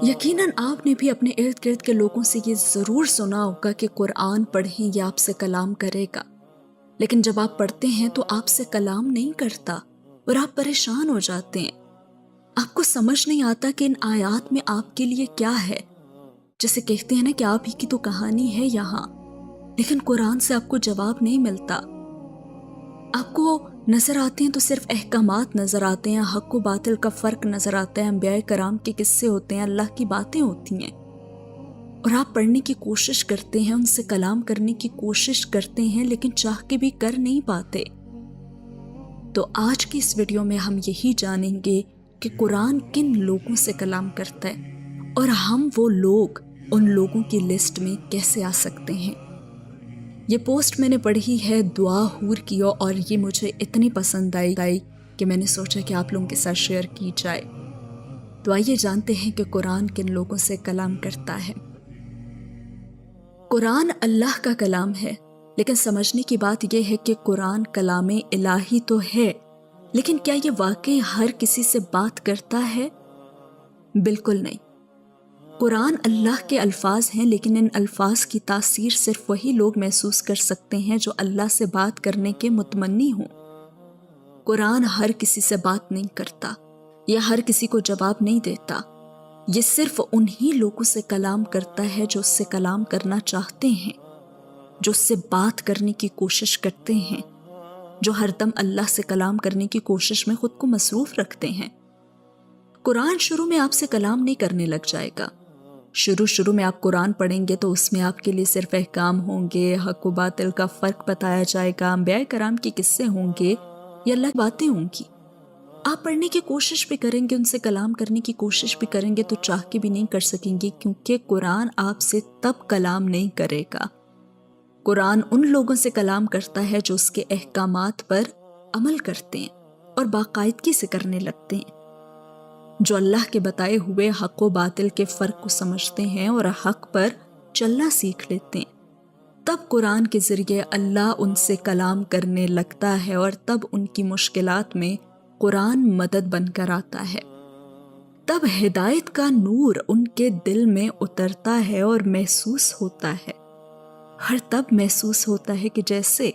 یقیناً آپ نے بھی اپنے ارد گرد کے لوگوں سے یہ ضرور سنا ہوگا کہ قرآن پڑھیں یا آپ سے کلام کرے گا، لیکن جب آپ پڑھتے ہیں تو آپ سے کلام نہیں کرتا اور آپ پریشان ہو جاتے ہیں۔ آپ کو سمجھ نہیں آتا کہ ان آیات میں آپ کے لیے کیا ہے۔ جیسے کہتے ہیں نا کہ آپ ہی کی تو کہانی ہے یہاں، لیکن قرآن سے آپ کو جواب نہیں ملتا۔ آپ کو نظر آتے ہیں تو صرف احکامات نظر آتے ہیں، حق و باطل کا فرق نظر آتا ہے، انبیاء کرام کے قصے ہوتے ہیں، اللہ کی باتیں ہوتی ہیں، اور آپ پڑھنے کی کوشش کرتے ہیں، ان سے کلام کرنے کی کوشش کرتے ہیں، لیکن چاہ کے بھی کر نہیں پاتے۔ تو آج کی اس ویڈیو میں ہم یہی جانیں گے کہ قرآن کن لوگوں سے کلام کرتا ہے اور ہم وہ لوگ ان لوگوں کی لسٹ میں کیسے آ سکتے ہیں۔ یہ پوسٹ میں نے پڑھی ہے دعا حور کی، اور یہ مجھے اتنی پسند آئی کہ میں نے سوچا کہ آپ لوگوں کے ساتھ شیئر کی جائے۔ تو آئیے جانتے ہیں کہ قرآن کن لوگوں سے کلام کرتا ہے۔ قرآن اللہ کا کلام ہے، لیکن سمجھنے کی بات یہ ہے کہ قرآن کلام الہی تو ہے، لیکن کیا یہ واقعی ہر کسی سے بات کرتا ہے؟ بالکل نہیں۔ قرآن اللہ کے الفاظ ہیں، لیکن ان الفاظ کی تاثیر صرف وہی لوگ محسوس کر سکتے ہیں جو اللہ سے بات کرنے کے متمنی ہوں۔ قرآن ہر کسی سے بات نہیں کرتا یا ہر کسی کو جواب نہیں دیتا۔ یہ صرف انہی لوگوں سے کلام کرتا ہے جو اس سے کلام کرنا چاہتے ہیں، جو اس سے بات کرنے کی کوشش کرتے ہیں، جو ہر دم اللہ سے کلام کرنے کی کوشش میں خود کو مصروف رکھتے ہیں۔ قرآن شروع میں آپ سے کلام نہیں کرنے لگ جائے گا۔ شروع میں آپ قرآن پڑھیں گے تو اس میں آپ کے لیے صرف احکام ہوں گے، حق و باطل کا فرق بتایا جائے گا، انبیاء کرام کے قصے ہوں گے یا اللہ کی باتیں ہوں گی۔ آپ پڑھنے کی کوشش بھی کریں گے، ان سے کلام کرنے کی کوشش بھی کریں گے تو چاہ کے بھی نہیں کر سکیں گے، کیونکہ قرآن آپ سے تب کلام نہیں کرے گا۔ قرآن ان لوگوں سے کلام کرتا ہے جو اس کے احکامات پر عمل کرتے ہیں اور باقاعدگی سے کرنے لگتے ہیں، جو اللہ کے بتائے ہوئے حق و باطل کے فرق کو سمجھتے ہیں اور حق پر چلنا سیکھ لیتے ہیں۔ تب قرآن کے ذریعے اللہ ان سے کلام کرنے لگتا ہے، اور تب ان کی مشکلات میں قرآن مدد بن کر آتا ہے۔ تب ہدایت کا نور ان کے دل میں اترتا ہے اور محسوس ہوتا ہے، ہر تب محسوس ہوتا ہے کہ جیسے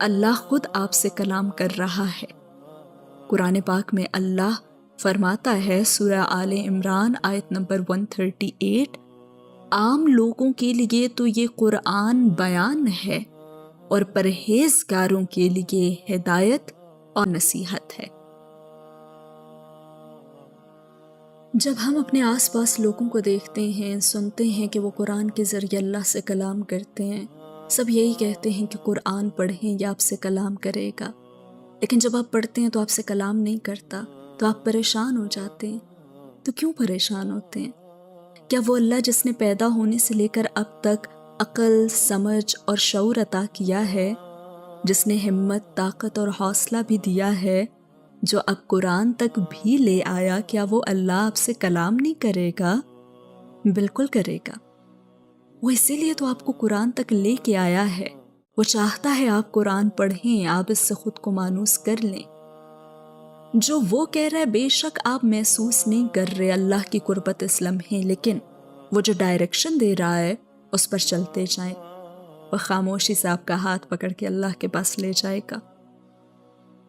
اللہ خود آپ سے کلام کر رہا ہے۔ قرآن پاک میں اللہ فرماتا ہے، سورہ آل عمران آیت نمبر 138، عام لوگوں کے لیے تو یہ قرآن بیان ہے اور پرہیزگاروں کے لیے ہدایت اور نصیحت ہے۔ جب ہم اپنے آس پاس لوگوں کو دیکھتے ہیں، سنتے ہیں کہ وہ قرآن کے ذریعے اللہ سے کلام کرتے ہیں، سب یہی کہتے ہیں کہ قرآن پڑھیں یا آپ سے کلام کرے گا، لیکن جب آپ پڑھتے ہیں تو آپ سے کلام نہیں کرتا تو آپ پریشان ہو جاتے ہیں۔ تو کیوں پریشان ہوتے ہیں؟ کیا وہ اللہ جس نے پیدا ہونے سے لے کر اب تک عقل، سمجھ اور شعور عطا کیا ہے، جس نے ہمت، طاقت اور حوصلہ بھی دیا ہے، جو اب قرآن تک بھی لے آیا، کیا وہ اللہ آپ سے کلام نہیں کرے گا؟ بالکل کرے گا۔ وہ اسی لیے تو آپ کو قرآن تک لے کے آیا ہے۔ وہ چاہتا ہے آپ قرآن پڑھیں، آپ اس سے خود کو مانوس کر لیں۔ جو وہ کہہ رہا ہے بے شک آپ محسوس نہیں کر رہے اللہ کی قربت اس لمحے، لیکن وہ جو ڈائریکشن دے رہا ہے اس پر چلتے جائیں۔ وہ خاموشی سے آپ کا ہاتھ پکڑ کے اللہ کے پاس لے جائے گا۔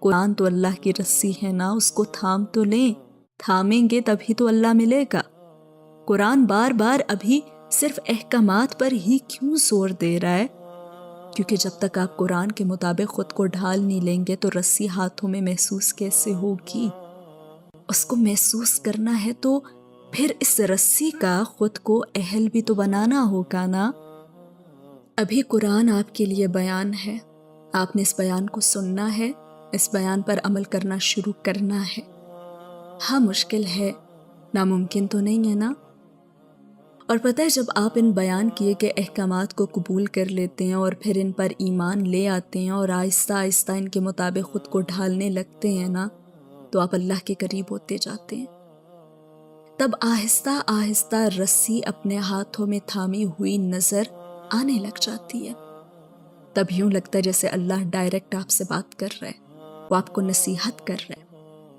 قرآن تو اللہ کی رسی ہے نا، اس کو تھام تو لیں، تھامیں گے تبھی تو اللہ ملے گا۔ قرآن بار بار ابھی صرف احکامات پر ہی کیوں زور دے رہا ہے؟ کیونکہ جب تک آپ قرآن کے مطابق خود کو ڈھال نہیں لیں گے تو رسی ہاتھوں میں محسوس کیسے ہوگی؟ اس کو محسوس کرنا ہے تو پھر اس رسی کا خود کو اہل بھی تو بنانا ہوگا نا۔ ابھی قرآن آپ کے لیے بیان ہے، آپ نے اس بیان کو سننا ہے، اس بیان پر عمل کرنا شروع کرنا ہے۔ ہاں مشکل ہے، ناممکن تو نہیں ہے نا۔ اور پتہ ہے جب آپ ان بیان کیے کہ احکامات کو قبول کر لیتے ہیں اور پھر ان پر ایمان لے آتے ہیں اور آہستہ آہستہ ان کے مطابق خود کو ڈھالنے لگتے ہیں نا، تو آپ اللہ کے قریب ہوتے جاتے ہیں۔ تب آہستہ آہستہ رسی اپنے ہاتھوں میں تھامی ہوئی نظر آنے لگ جاتی ہے۔ تب یوں لگتا ہے جیسے اللہ ڈائریکٹ آپ سے بات کر رہا ہے، وہ آپ کو نصیحت کر رہا ہے۔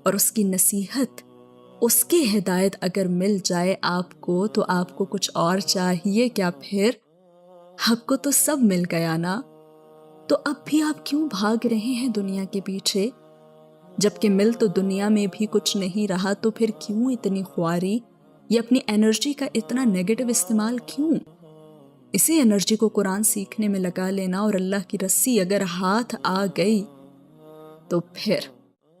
اور اس کی نصیحت، اس کی ہدایت اگر مل جائے آپ کو تو آپ کو کچھ اور چاہیے کیا پھر؟ آپ کو تو سب مل گیا نا، تو اب بھی آپ کیوں بھاگ رہے ہیں دنیا کے پیچھے؟ جبکہ مل تو دنیا میں بھی کچھ نہیں رہا، تو پھر کیوں اتنی خواری؟ یہ اپنی انرجی کا اتنا نیگیٹو استعمال کیوں؟ اسی انرجی کو قرآن سیکھنے میں لگا لینا، اور اللہ کی رسی اگر ہاتھ آ گئی تو پھر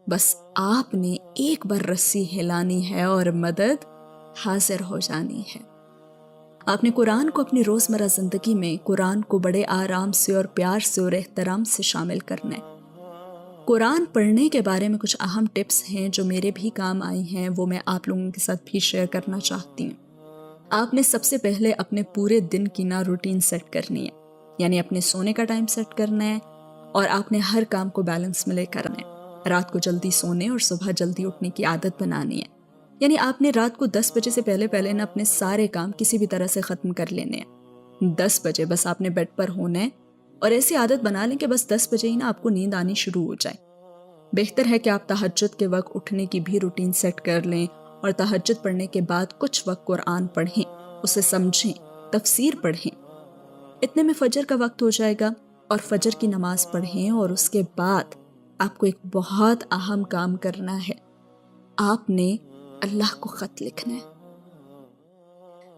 بس آپ نے ایک بار رسی ہلانی ہے اور مدد حاضر ہو جانی ہے۔ آپ نے قرآن کو اپنی روزمرہ زندگی میں قرآن کو بڑے آرام سے اور پیار سے اور احترام سے شامل کرنا ہے۔ قرآن پڑھنے کے بارے میں کچھ اہم ٹپس ہیں جو میرے بھی کام آئی ہیں، وہ میں آپ لوگوں کے ساتھ بھی شیئر کرنا چاہتی ہوں۔ آپ نے سب سے پہلے اپنے پورے دن کی روٹین سیٹ کرنی ہے، یعنی اپنے سونے کا ٹائم سیٹ کرنا ہے، اور آپ نے ہر کام کو بیلنس میں لے کر آنا ہے۔ رات کو جلدی سونے اور صبح جلدی اٹھنے کی عادت بنانی ہے، یعنی آپ نے رات کو 10 بجے سے پہلے اپنے سارے کام کسی بھی طرح سے ختم کر لینے ہیں۔ 10 بجے بس آپ نے بیڈ پر ہونا ہے، اور ایسی عادت بنا لیں کہ بس 10 بجے ہی آپ کو نیند آنی شروع ہو جائے۔ بہتر ہے کہ آپ تہجد کے وقت اٹھنے کی بھی روٹین سیٹ کر لیں، اور تہجد پڑھنے کے بعد کچھ وقت قرآن پڑھیں، اسے سمجھیں، تفسیر پڑھیں۔ اتنے میں فجر کا وقت ہو جائے گا، اور فجر کی نماز پڑھیں، اور اس کے بعد آپ کو ایک بہت اہم کام کرنا ہے۔ آپ نے اللہ کو خط لکھنا ہے۔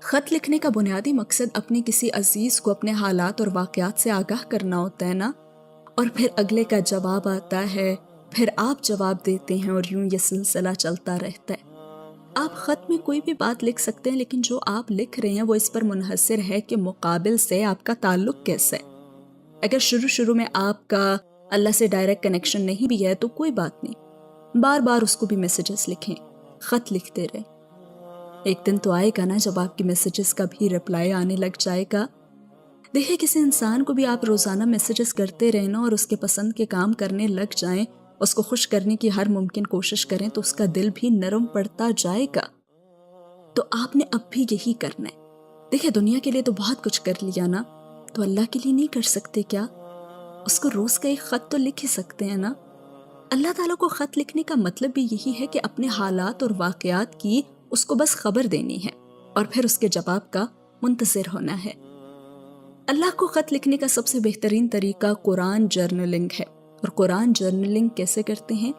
خط لکھنے کا بنیادی مقصد اپنے کسی عزیز کو اپنے حالات اور واقعات سے آگاہ کرنا ہوتا ہے نا، اور پھر اگلے کا جواب آتا ہے، پھر آپ جواب دیتے ہیں، اور یوں یہ سلسلہ چلتا رہتا ہے۔ آپ خط میں کوئی بھی بات لکھ سکتے ہیں، لیکن جو آپ لکھ رہے ہیں وہ اس پر منحصر ہے کہ مقابل سے آپ کا تعلق کیسا ہے۔ اگر شروع میں آپ کا اللہ سے ڈائریکٹ کنیکشن نہیں بھی ہے تو کوئی بات نہیں، بار بار اس کو بھی میسیجز لکھیں، خط لکھتے رہیں۔ ایک دن تو آئے گا نا جب آپ کی میسیجز کا بھی رپلائی آنے لگ جائے گا۔ دیکھیں، کسی انسان کو بھی آپ روزانہ میسیجز کرتے رہنا اور اس کے پسند کے کام کرنے لگ جائیں، اس کو خوش کرنے کی ہر ممکن کوشش کریں، تو اس کا دل بھی نرم پڑتا جائے گا۔ تو آپ نے اب بھی یہی کرنا ہے۔ دیکھیں، دنیا کے لیے تو بہت کچھ کر لیا نا، تو اللہ کے لیے نہیں کر سکتے کیا؟ اس کو روز کا ایک خط تو لکھ ہی سکتے ہیں نا۔ اللہ تعالیٰ کو خط لکھنے کا مطلب بھی یہی ہے کہ اپنے حالات اور واقعات کی اس کو بس خبر دینی ہے، اور پھر اس کے جواب کا منتظر ہونا ہے۔ اللہ کو خط لکھنے کا سب سے بہترین طریقہ قرآن جرنلنگ ہے۔ اور قرآن جرنلنگ کیسے کرتے ہیں؟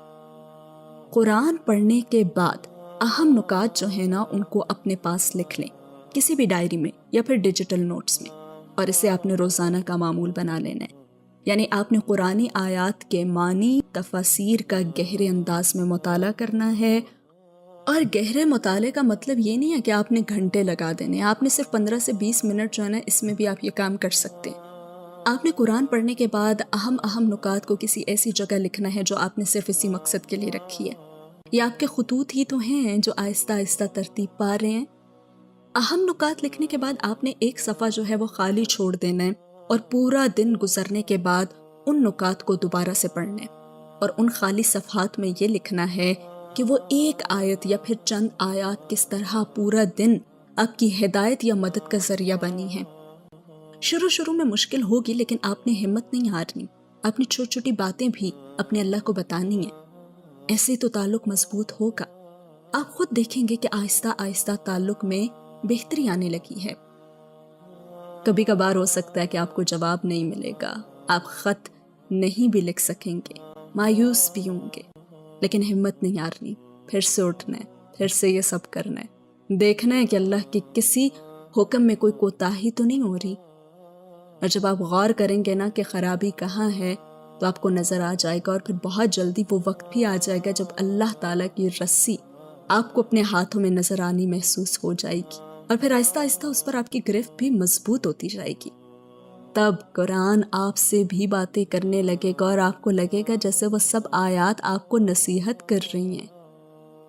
قرآن پڑھنے کے بعد اہم نکات جو ہیں نا، ان کو اپنے پاس لکھ لیں، کسی بھی ڈائری میں یا پھر ڈیجیٹل نوٹس میں، اور اسے آپ نے روزانہ کا معمول بنا لینا ہے۔ یعنی آپ نے قرآنی آیات کے معنی، تفاسیر کا گہرے انداز میں مطالعہ کرنا ہے۔ اور گہرے مطالعے کا مطلب یہ نہیں ہے کہ آپ نے گھنٹے لگا دینے، آپ نے صرف 15 سے 20 منٹ جو ہے نا، اس میں بھی آپ یہ کام کر سکتے ہیں۔ آپ نے قرآن پڑھنے کے بعد اہم نکات کو کسی ایسی جگہ لکھنا ہے جو آپ نے صرف اسی مقصد کے لیے رکھی ہے۔ یہ آپ کے خطوط ہی تو ہیں جو آہستہ آہستہ ترتیب پا رہے ہیں۔ اہم نکات لکھنے کے بعد آپ نے ایک صفحہ جو ہے وہ خالی چھوڑ دینا ہے، اور پورا دن گزرنے کے بعد ان نکات کو دوبارہ سے پڑھنا ہے، اور ان خالی صفحات میں یہ لکھنا ہے کہ وہ ایک آیت یا پھر چند آیات کس طرح پورا دن آپ کی ہدایت یا مدد کا ذریعہ بنی ہے۔ شروع میں مشکل ہوگی، لیکن آپ نے ہمت نہیں ہارنی، اپنی چھوٹی چھوٹی باتیں بھی اپنے اللہ کو بتانی ہیں، ایسے تو تعلق مضبوط ہوگا۔ آپ خود دیکھیں گے کہ آہستہ آہستہ تعلق میں بہتری آنے لگی ہے۔ کبھی کبھار ہو سکتا ہے کہ آپ کو جواب نہیں ملے گا، آپ خط نہیں بھی لکھ سکیں گے، مایوس بھی ہوں گے، لیکن ہمت نہیں ہارنی، پھر سے اٹھنا ہے، پھر سے یہ سب کرنا ہے، دیکھنا ہے کہ اللہ کے کسی حکم میں کوئی کوتاہی تو نہیں ہو رہی۔ اور جب آپ غور کریں گے نا کہ خرابی کہاں ہے، تو آپ کو نظر آ جائے گا، اور پھر بہت جلدی وہ وقت بھی آ جائے گا جب اللہ تعالیٰ کی رسی آپ کو اپنے ہاتھوں میں نظر آنی محسوس ہو جائے گی، اور پھر آہستہ آہستہ اس پر آپ کی گرفت بھی مضبوط ہوتی جائے گی۔ تب قرآن آپ سے بھی باتیں کرنے لگے گا، اور آپ کو لگے گا جیسے وہ سب آیات آپ کو نصیحت کر رہی ہیں۔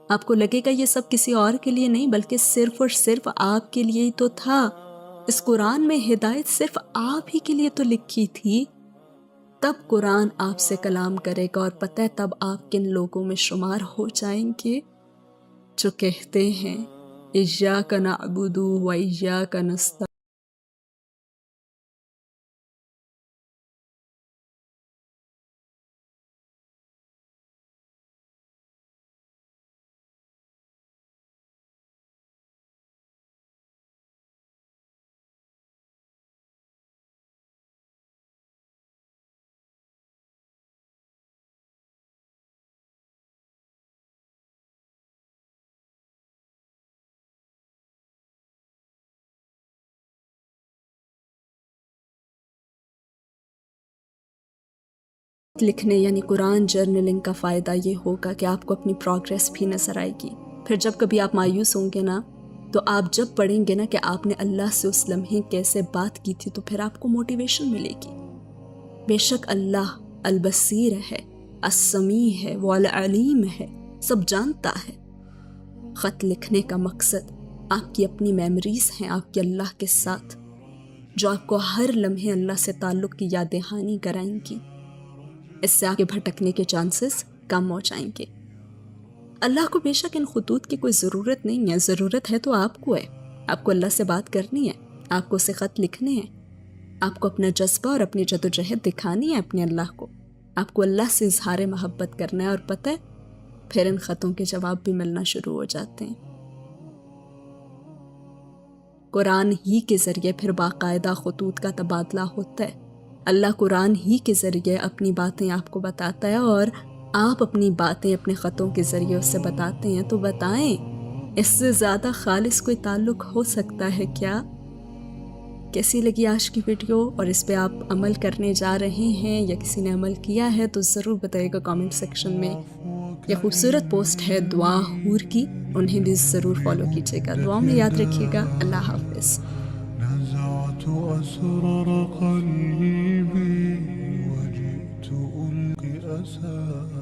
آپ کو لگے گا یہ سب کسی اور کے لیے نہیں، بلکہ صرف اور صرف آپ کے لیے ہی تو تھا۔ اس قرآن میں ہدایت صرف آپ ہی کے لیے تو لکھی تھی۔ تب قرآن آپ سے کلام کرے گا، اور پتہ ہے تب آپ کن لوگوں میں شمار ہو جائیں گے جو کہتے ہیں اِیَّاکَ نَعْبُدُ وَإِیَّاکَ نَسْتَعِینُ۔ لکھنے یعنی قرآن جرنلنگ کا فائدہ یہ ہوگا کہ آپ کو اپنی پروگریس بھی نظر آئے گی. پھر جب کبھی آپ مایوس ہوں گے نا، تو آپ جب پڑھیں گے نا کہ آپ نے اللہ سے اس لمحے کیسے بات کی تھی، تو پھر آپ کو موٹیویشن ملے گی. بے شک اللہ البصیر ہے، السمیع ہے، وہ العلیم ہے، سب جانتا ہے. خط لکھنے کا مقصد آپ کی اپنی میموریز ہیں آپ کے اللہ کے ساتھ، جو آپ کو ہر لمحے اللہ سے تعلق کی یاد دہانی کرائیں گی. اس سے آگے بھٹکنے کے چانسز کم ہو جائیں گے. اللہ کو بے شک ان خطوط کی کوئی ضرورت نہیں ہے، ضرورت ہے تو آپ کو ہے. آپ کو اللہ سے بات کرنی ہے، آپ کو اسے خط لکھنے ہیں، آپ کو اپنا جذبہ اور اپنی جدوجہد دکھانی ہے اپنے اللہ کو. آپ کو اللہ سے اظہار محبت کرنا ہے، اور پتہ ہے پھر ان خطوں کے جواب بھی ملنا شروع ہو جاتے ہیں. قرآن ہی کے ذریعے پھر باقاعدہ خطوط کا تبادلہ ہوتا ہے. اللہ قرآن ہی کے ذریعے اپنی باتیں آپ کو بتاتا ہے، اور آپ اپنی باتیں اپنے خطوں کے ذریعے اسے بتاتے ہیں. تو بتائیں اس سے زیادہ خالص کوئی تعلق ہو سکتا ہے کیا؟ کیسی لگی آج کی ویڈیو، اور اس پہ آپ عمل کرنے جا رہے ہیں یا کسی نے عمل کیا ہے تو ضرور بتائیے گا کامنٹ سیکشن میں. یہ خوبصورت پوسٹ ہے دعا حور کی، انہیں بھی ضرور فالو کیجیے گا. دعا میں یاد رکھیے گا. اللہ حافظ. نزعت أسرار قلبي وجئت ألقي أسى